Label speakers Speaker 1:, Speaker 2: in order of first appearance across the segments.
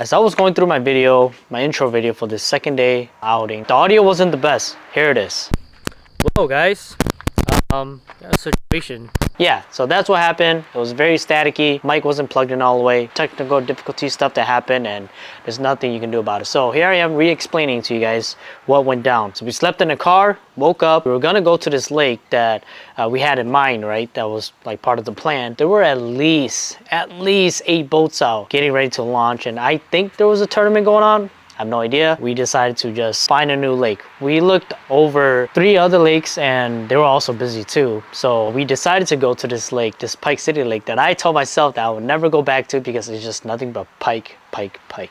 Speaker 1: As I was going through my video, my intro video for this second day outing, the audio wasn't the best. Here it is. Whoa guys, situation. Yeah, so that's what happened. It was very staticky. Mic wasn't plugged in all the way. Technical difficulty stuff that happened, and there's nothing you can do about it. So here I am re-explaining to you guys what went down. So we slept in a car, woke up. We were gonna go to this lake that we had in mind, right? That was like part of the plan. There were at least 8 boats out getting ready to launch, and I think there was a tournament going on. I have no idea. We decided to just find a new lake. We looked over 3 other lakes and they were also busy too. So we decided to go to this lake, this Pike City lake that I told myself that I would never go back to because it's just nothing but pike, right?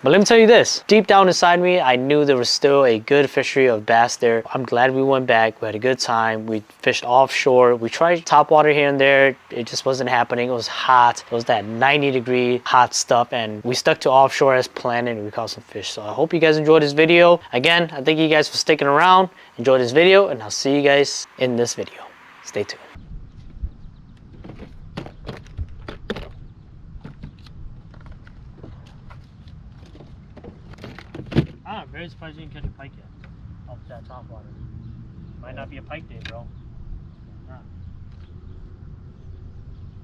Speaker 1: But let me tell you this, deep down inside me, I knew there was still a good fishery of bass there. I'm glad we went back. We had a good time. We fished offshore. We tried topwater here and there. It just wasn't happening. It was hot. It was that 90-degree hot stuff, and we stuck to offshore as planned and we caught some fish. So I hope you guys enjoyed this video. Again, I thank you guys for sticking around. Enjoy this video, and I'll see you guys in this video. Stay tuned. I'm very surprised you didn't catch a pike yet. Off that top water. Might not be a pike day, bro.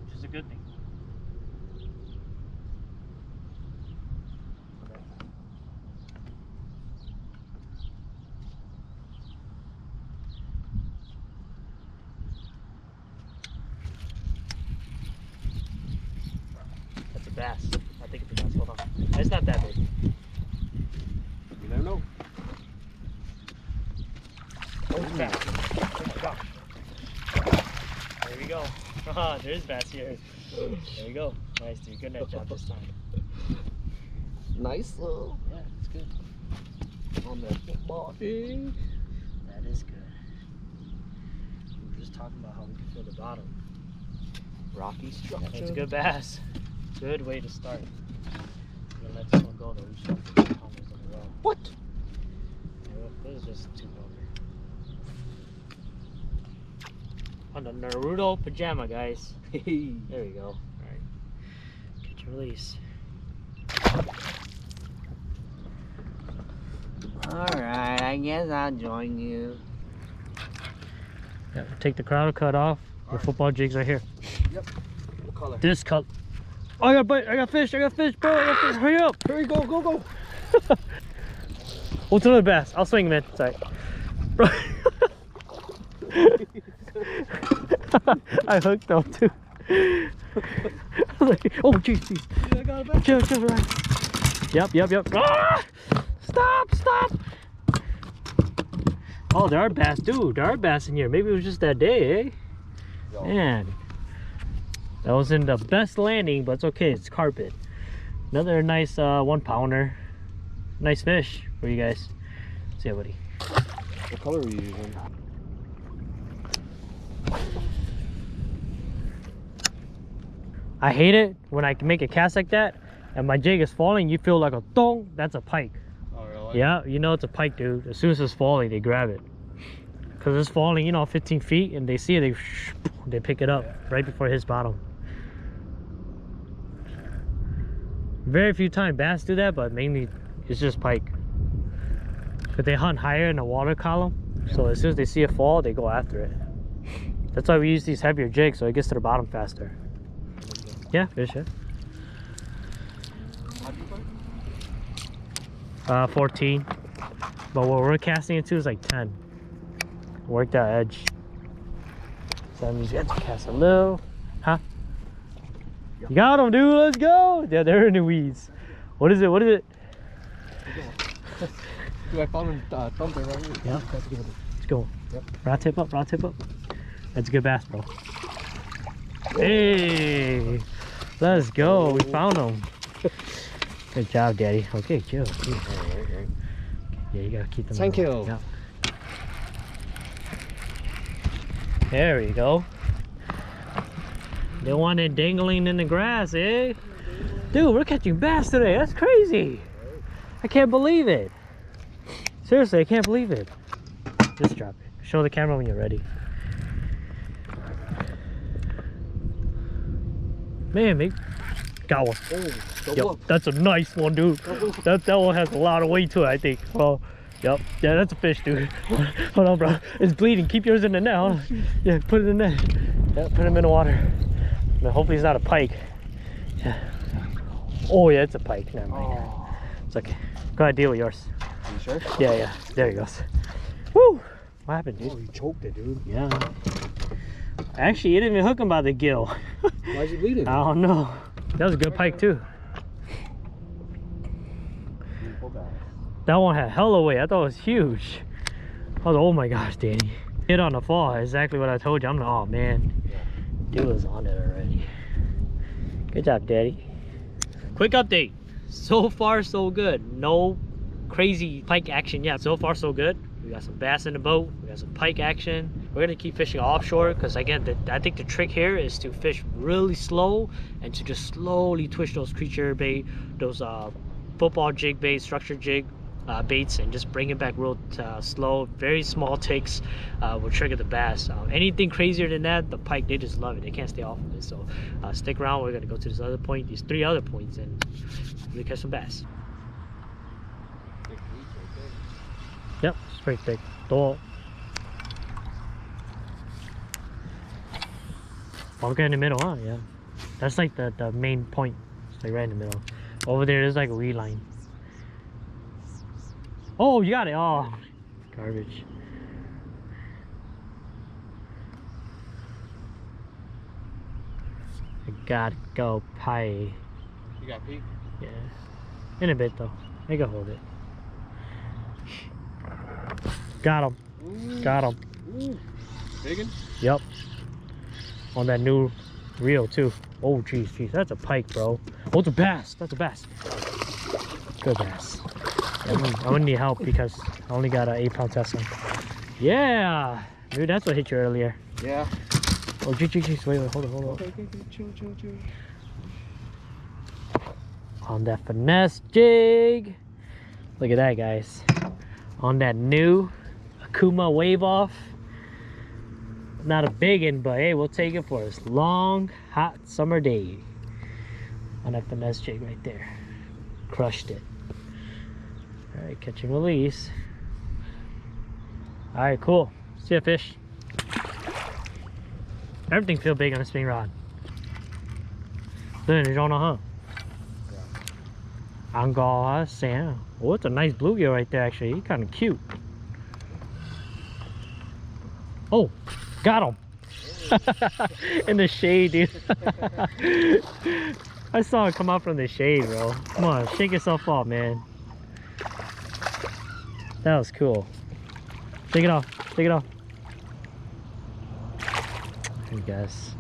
Speaker 1: Which is a good thing. That's a bass. I think it's a bass. Hold on. It's not that big.
Speaker 2: You never know.
Speaker 1: Oh, it's bass. Oh my gosh. There we go. Haha, there's bass here. There we go. Nice, dude. Good net job this time.
Speaker 2: Nice little.
Speaker 1: Yeah, it's good.
Speaker 2: On that football thing.
Speaker 1: That is good. We were just talking about how we can feel the bottom.
Speaker 2: Rocky structure.
Speaker 1: That's a good bass. Good way to start. I'm gonna let this one go though. We should have almost in a row.
Speaker 2: What?
Speaker 1: This is just too over. On the Naruto pajama, guys.
Speaker 2: Hey.
Speaker 1: There we go. Alright. Catch and release.
Speaker 2: Alright, I guess I'll join you.
Speaker 1: Yeah, take the crowd cut off. The football jigs right here.
Speaker 2: Yep. What color?
Speaker 1: This color. Oh, I got bite. I got fish, bro. I got fish. Hurry up.
Speaker 2: Hurry, go.
Speaker 1: What's another bass? I'll swing, man. Sorry. Bro. I hooked up too. I was like, oh, jeez.
Speaker 2: I got a bass.
Speaker 1: Chill, right. Yep. Ah! Stop. Oh, there are bass, dude. There are bass in here. Maybe it was just that day, eh?
Speaker 2: Yo.
Speaker 1: Man. That wasn't the best landing, but it's okay. It's carpet. Another nice 1-pounder. Nice fish for you guys. See ya, buddy.
Speaker 2: What color are you using?
Speaker 1: I hate it when I can make a cast like that and my jig is falling. You feel like a thong. That's a pike.
Speaker 2: Oh, really?
Speaker 1: Yeah, you know it's a pike, dude. As soon as it's falling, they grab it. Because it's falling, you know, 15 feet, and they see it, they pick it up right before it hits bottom. Very few times bass do that, but mainly it's just pike. But they hunt higher in the water column, so as soon as they see it fall, they go after it. That's why we use these heavier jigs, so it gets to the bottom faster. Yeah, fish, yeah.
Speaker 2: How do you bite?
Speaker 1: 14. But what we're casting into is like 10. Work that edge. So that means you have to cast a little. Huh? You got them, dude. Let's go. Yeah, they're in the weeds. What is it?
Speaker 2: Dude, I found him thumping right here.
Speaker 1: Yeah, that's good. Let's go.
Speaker 2: Yep.
Speaker 1: Rod tip up. That's a good bass, bro. Hey, let's go. We found them. Good job, Daddy. Okay, chill.
Speaker 2: Right.
Speaker 1: Yeah, you gotta keep them.
Speaker 2: Thank you.
Speaker 1: Yeah. There we go. They want it dangling in the grass, eh? Dude, we're catching bass today. That's crazy. I can't believe it. Seriously, I can't believe it. Just drop it. Show the camera when you're ready. Man, Got one.
Speaker 2: Oh, double
Speaker 1: Yep,
Speaker 2: up.
Speaker 1: that's a nice one, dude. That one has a lot of weight to it, I think. Oh, yep. Yeah, that's a fish, dude. Hold on, bro. It's bleeding. Keep yours in the net. Hold on. Yeah, put it in the net. Yeah, put him in the water. But hopefully it's not a pike. Yeah. Oh, yeah, it's a pike. Never mind.
Speaker 2: Oh.
Speaker 1: It's okay. Go ahead, deal with yours.
Speaker 2: Are you sure?
Speaker 1: Yeah, yeah. There he goes. Woo! What happened, dude?
Speaker 2: Oh, you choked it, dude.
Speaker 1: Yeah. Actually, you didn't even hook him by the gill.
Speaker 2: Why is he bleeding?
Speaker 1: I don't know. That was a good pike, too. That one had hella weight. I thought it was huge. I was, oh my gosh, Danny. Hit on the fall. Exactly what I told you. I'm like, oh man. Dude was on it already. Good job, Daddy. Quick update. So far, so good. No crazy pike action yet. So far, so good. We got some bass in the boat. We got some pike action. We're gonna keep fishing offshore because again, I think the trick here is to fish really slow and to just slowly twist those creature bait, those football jig baits, structured jig baits, and just bring it back real slow. Very small ticks will trigger the bass. Anything crazier than that, the pike, they just love it. They can't stay off of it. So stick around. We're gonna go to this other point, these 3 other points, and really catch some bass. Yep, it's pretty thick. Door. Okay, in the middle, huh? Yeah. That's like the main point. It's like right in the middle. Over there, there's like a weed line. Oh, you got it. Oh, garbage. I gotta go pie.
Speaker 2: You got Pete?
Speaker 1: Yeah. In a bit though. I can hold it. Got him.
Speaker 2: Ooh.
Speaker 1: Got him.
Speaker 2: Ooh. Biggin?
Speaker 1: Yep. On that new reel too. Oh jeez, jeez. That's a pike, bro. Oh, it's a bass. That's a bass. Good bass. Yeah, I'm gonna need help because I only got an 8-pound test on. Yeah! Dude, that's what hit you earlier.
Speaker 2: Yeah.
Speaker 1: Oh, jeez. Wait, hold on.
Speaker 2: Okay, chill.
Speaker 1: On that finesse jig. Look at that, guys. On that new Akuma wave off. Not a big one, but hey, we'll take it for this long, hot summer day. On that finesse jig right there. Crushed it. Alright, catch and release. Alright, cool. See ya, fish. Everything feels big on a spin rod. Then you don't know, huh? Angora Sam. Oh, it's a nice bluegill right there, actually. He's kind of cute. Oh, got him. In the shade, dude. I saw it come out from the shade, bro. Come on, shake yourself off, man. That was cool. Take it off. I guess.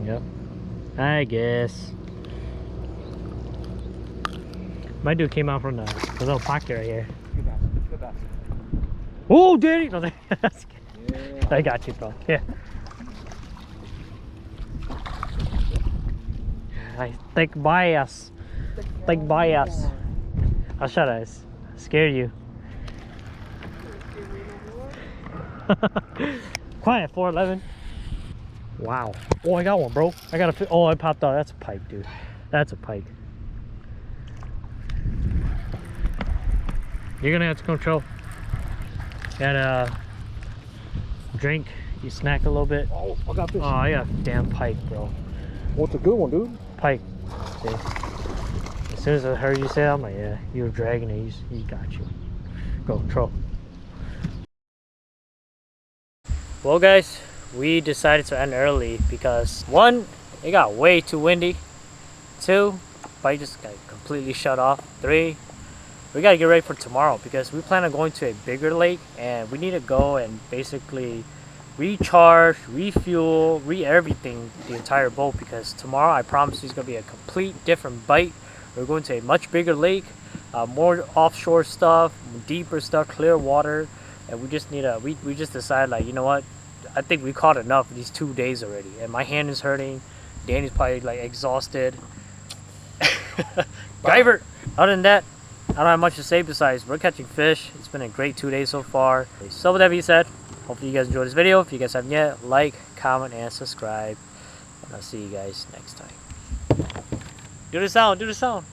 Speaker 1: Yep. I guess. My dude came out from the little pocket right here.
Speaker 2: Good bass.
Speaker 1: Oh, Danny! No,
Speaker 2: Yeah.
Speaker 1: I got you, bro. Yeah. Nice thick bias. Thick bias. I'll shut up. Scared you. Quiet, 411. Wow. Oh, I got one, bro. I got a. Oh, I popped out. That's a pike, dude. That's a pike. You're gonna have to control. Gotta drink. You snack a little bit.
Speaker 2: Oh, I got fish.
Speaker 1: Oh, I got a damn pike, bro.
Speaker 2: What's a good one, dude?
Speaker 1: Pike. See? As soon as I heard you say that, I'm like, yeah, you were dragging it. He got you. Go, troll. Well, guys, we decided to end early because 1, it got way too windy. 2, bike just got completely shut off. 3, we gotta get ready for tomorrow because we plan on going to a bigger lake and we need to go and basically recharge, refuel, everything, the entire boat, because tomorrow I promise you it's gonna be a complete different bite. We're going to a much bigger lake, more offshore stuff, deeper stuff, clear water, and we just need a we just decided, like, you know what, I think we caught enough these 2 days already, and my hand is hurting. Danny's probably like exhausted. Guyver. Other than that, I don't have much to say besides we're catching fish. It's been a great 2 days so far. So with that being said, hopefully you guys enjoyed this video. If you guys haven't yet, like, comment, and subscribe. And I'll see you guys next time. Do the sound, do the sound.